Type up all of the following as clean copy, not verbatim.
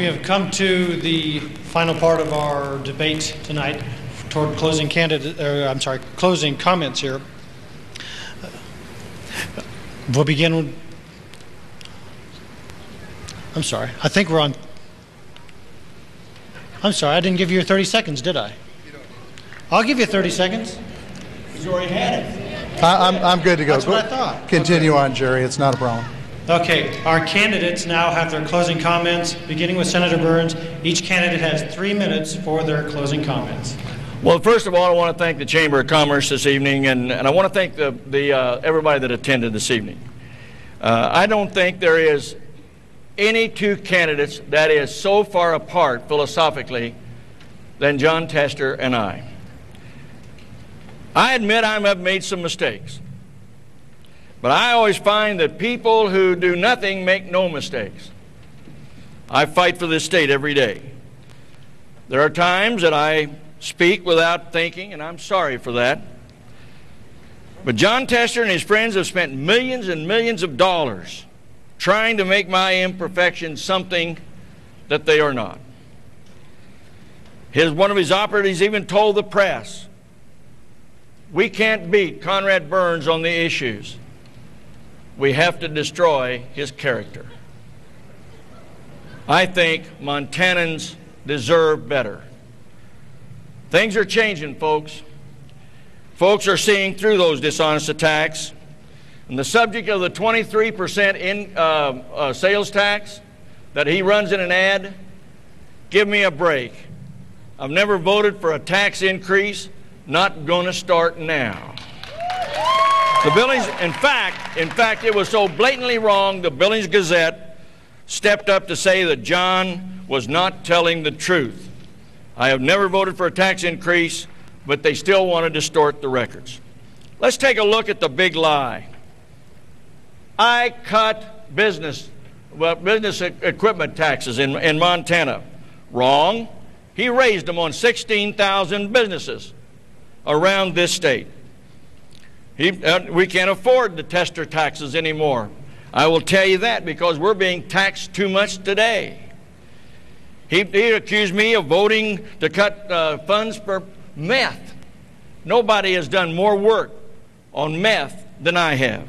We have come to the final part of our debate tonight toward closing closing comments here. We'll begin with, I'm sorry, I think we're on, I'm sorry, I didn't give you your 30 seconds, did I? I'll give you 30 seconds. You already had it. I'm good to go. That's what I thought. Continue on, Jerry. It's not a problem. Okay, our candidates now have their closing comments, beginning with Senator Burns. Each candidate has 3 minutes for their closing comments. Well, first of all, I want to thank the Chamber of Commerce this evening, and I want to thank everybody that attended this evening. I don't think there is any two candidates that is so far apart philosophically than Jon Tester and I. I admit I have made some mistakes. But I always find that people who do nothing make no mistakes. I fight for this state every day. There are times that I speak without thinking, and I'm sorry for that. But Jon Tester and his friends have spent millions and millions of dollars trying to make my imperfections something that they are not. One of his operatives even told the press, we can't beat Conrad Burns on the issues. We have to destroy his character. I think Montanans deserve better. Things are changing, folks. Folks are seeing through those dishonest attacks. And the subject of the 23% sales tax that he runs in an ad, give me a break. I've never voted for a tax increase, not going to start now. The Billings, in fact, it was so blatantly wrong, the Billings Gazette stepped up to say that Jon was not telling the truth. I have never voted for a tax increase, but they still want to distort the records. Let's take a look at the big lie. I cut business equipment taxes in Montana. Wrong. He raised them on 16,000 businesses around this state. We can't afford the Tester taxes anymore. I will tell you that because we're being taxed too much today. He accused me of voting to cut funds for meth. Nobody has done more work on meth than I have.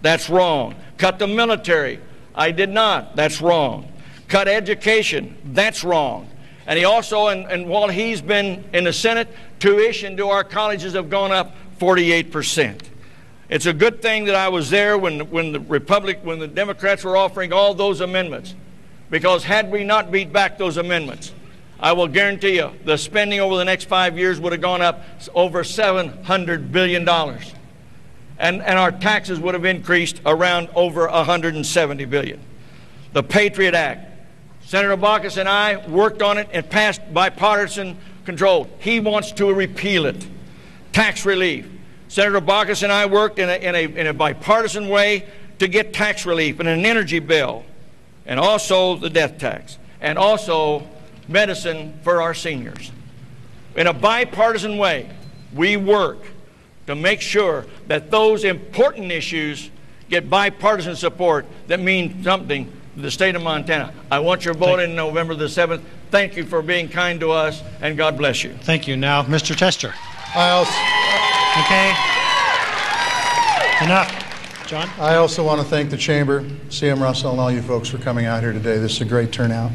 That's wrong. Cut the military. I did not. That's wrong. Cut education. That's wrong. And he also, and while he's been in the Senate, tuition to our colleges have gone up 48%. It's a good thing that I was there when the Democrats were offering all those amendments, because had we not beat back those amendments, I will guarantee you the spending over the next 5 years would have gone up over $700 billion. And our taxes would have increased around over $170 billion. The Patriot Act. Senator Baucus and I worked on it and passed bipartisan control. He wants to repeal it. Tax relief. Senator Baucus and I worked in a bipartisan way to get tax relief and an energy bill, and also the death tax, and also medicine for our seniors. In a bipartisan way, we work to make sure that those important issues get bipartisan support that mean something to the state of Montana. I want your vote in November the 7th. Thank you for being kind to us, and God bless you. Thank you. Now, Mr. Tester. Okay. Enough. John? I also want to thank the Chamber, C.M. Russell, and all you folks for coming out here today. This is a great turnout.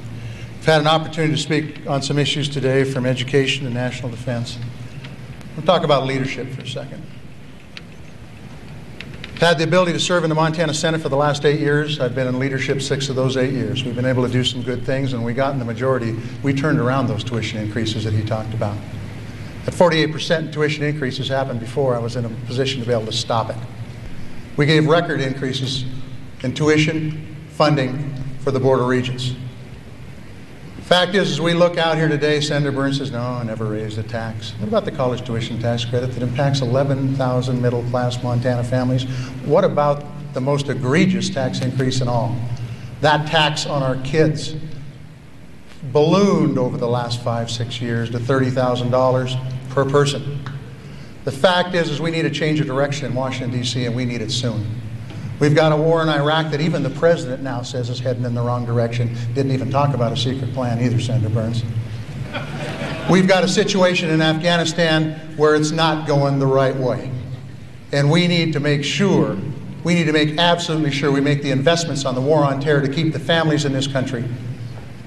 I've had an opportunity to speak on some issues today, from education to national defense. We'll talk about leadership for a second. I've had the ability to serve in the Montana Senate for the last 8 years. I've been in leadership 6 of those 8 years. We've been able to do some good things, and we got in the majority. We turned around those tuition increases that he talked about. At 48% tuition increases happened before I was in a position to be able to stop it. We gave record increases in tuition funding for the border regions. Fact is, as we look out here today, Senator Burns says, no, I never raised a tax. What about the college tuition tax credit that impacts 11,000 middle-class Montana families? What about the most egregious tax increase in all? That tax on our kids ballooned over the last 5-6 years to $30,000 per person. The fact is we need a change of direction in Washington, D.C., and we need it soon. We've got a war in Iraq that even the president now says is heading in the wrong direction. Didn't even talk about a secret plan either, Senator Burns. We've got a situation in Afghanistan where it's not going the right way. And we need to make sure, we need to make absolutely sure we make the investments on the war on terror to keep the families in this country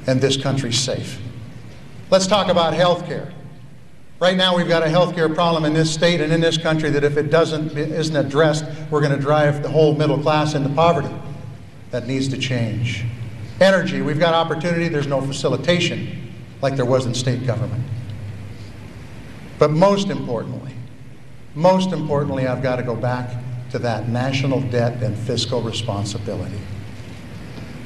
and this country safe. Let's talk about health care. Right now we've got a health care problem in this state and in this country that if it isn't addressed, we're going to drive the whole middle class into poverty. That needs to change. Energy, we've got opportunity, there's no facilitation like there was in state government. But most importantly, I've got to go back to that national debt and fiscal responsibility.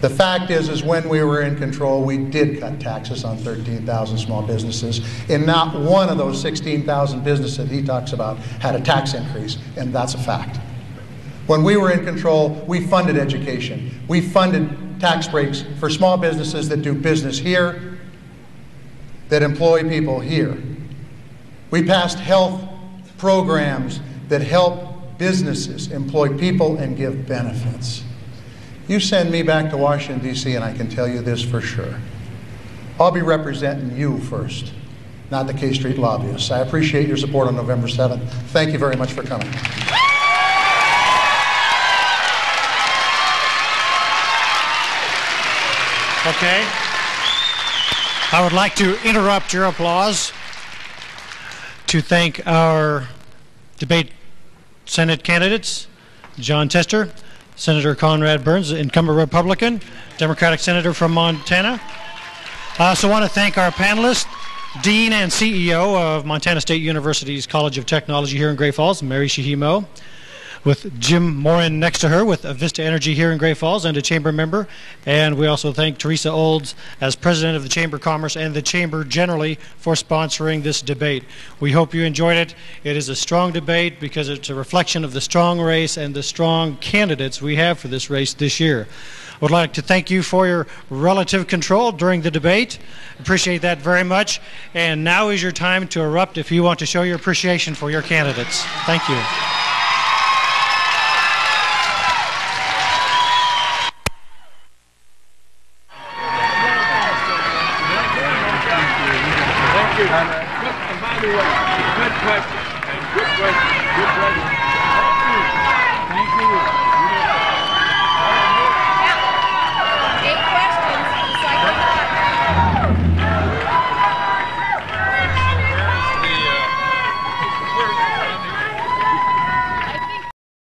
The fact is when we were in control, we did cut taxes on 13,000 small businesses, and not one of those 16,000 businesses that he talks about had a tax increase, and that's a fact. When we were in control, we funded education. We funded tax breaks for small businesses that do business here, that employ people here. We passed health programs that help businesses employ people and give benefits. You send me back to Washington, D.C., and I can tell you this for sure. I'll be representing you first, not the K Street lobbyists. I appreciate your support on November 7th. Thank you very much for coming. Okay. I would like to interrupt your applause to thank our debate Senate candidates, John Tester, Senator Conrad Burns, incumbent Republican, Democratic Senator from Montana. I also want to thank our panelists, Dean and CEO of Montana State University's College of Technology here in Great Falls, Mary Shihimo, with Jim Morin next to her with Vista Energy here in Great Falls and a chamber member. And we also thank Teresa Olds as president of the Chamber of Commerce and the chamber generally for sponsoring this debate. We hope you enjoyed it. It is a strong debate because it's a reflection of the strong race and the strong candidates we have for this race this year. I would like to thank you for your relative control during the debate. Appreciate that very much. And now is your time to erupt if you want to show your appreciation for your candidates. Thank you. And by the way, good question. Good question. Good question.